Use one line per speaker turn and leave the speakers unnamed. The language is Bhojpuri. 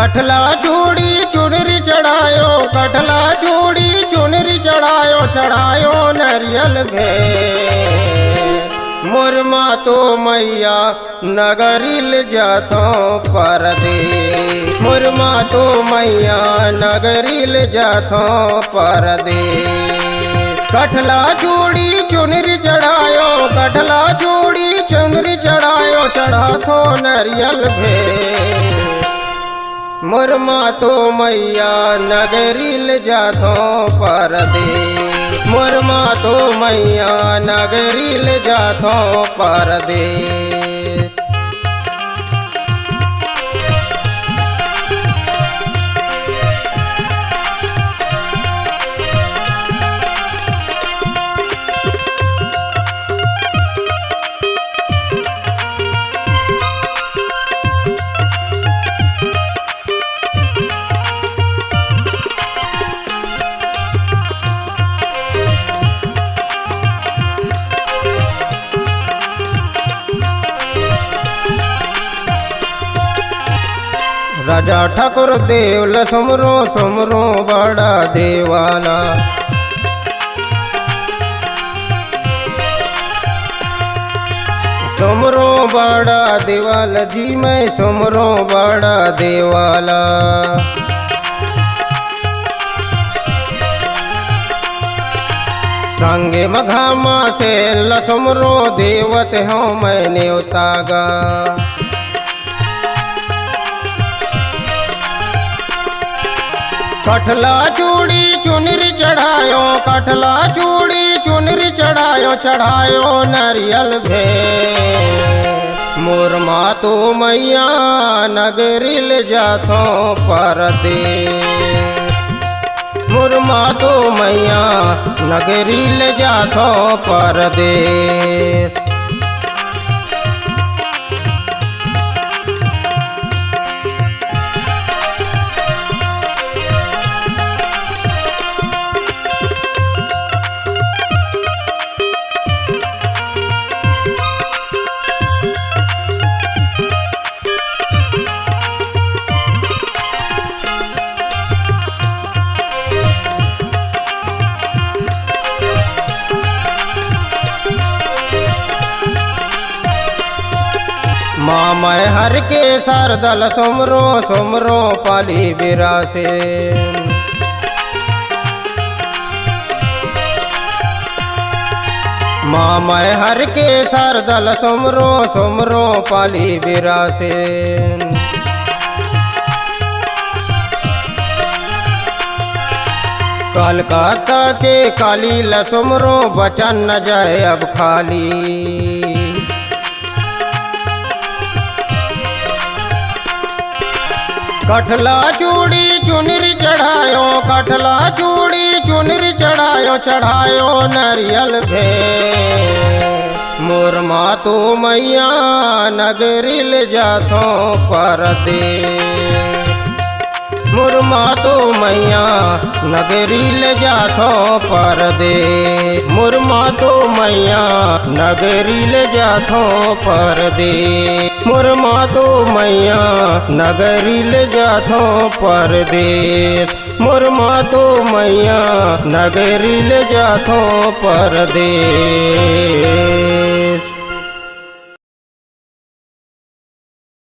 कठला चूड़ी चुनरी चढ़ायो, कठला चूड़ी चुनरी चढ़ायो, चढ़ायो नरियल भे। मुरमा तो मैया नगरिल जातो परदेस, मुरमा तो मैया नगरिल जातो परदेस। कठला चूड़ी चुनरी चढ़ायो, कठला चूड़ी चुनरी चढ़ायो, चढ़ातो नरियल भे। मुरमा तो मैया नगरिल जातो परदेस, मुरमा तो मैया नगरिल जातो परदेस। राजा ठाकुर देवल सुमरो सुमरो बड़ा देवाला। सुमरो बड़ा देवाला जी, मैं सुमरो बड़ा देवाला। संगे मघामा से लसुमरो देवत हूँ मैं न्योतागा। कठला चूड़ी चुनरी चढ़ायो, कठला चूड़ी चुनरी चढ़ायो, चढ़ायो नरियल भे। मुरमा तो मैया नगरिल जातो परदेस, मुरमा तो मैया नगरिल जातो परदेस। माँ मैं हर के सरदल सुमरो सुमरो पाली बिरासे। माँ मैं हर के सरदल सुमरो सुमरो पाली बिरासे। कलकत्ता के काली लसुमरो बचन न जाए अब खाली। कठला चूड़ी चुनरी चढ़ायो, कठला चूड़ी चुनरी चढ़ायो, चढ़ायो नरियल भे। मुरमा तो मैया नगरिल जातो परदेस, मुरमा तो मैया नगरिल जातो परदेस, मुरमा तो मैया नगरिल जातो परदेस, मुरमा तो मैया नगरिल जातो परदेस, मुरमा तो मैया नगरिल जातो परदेस।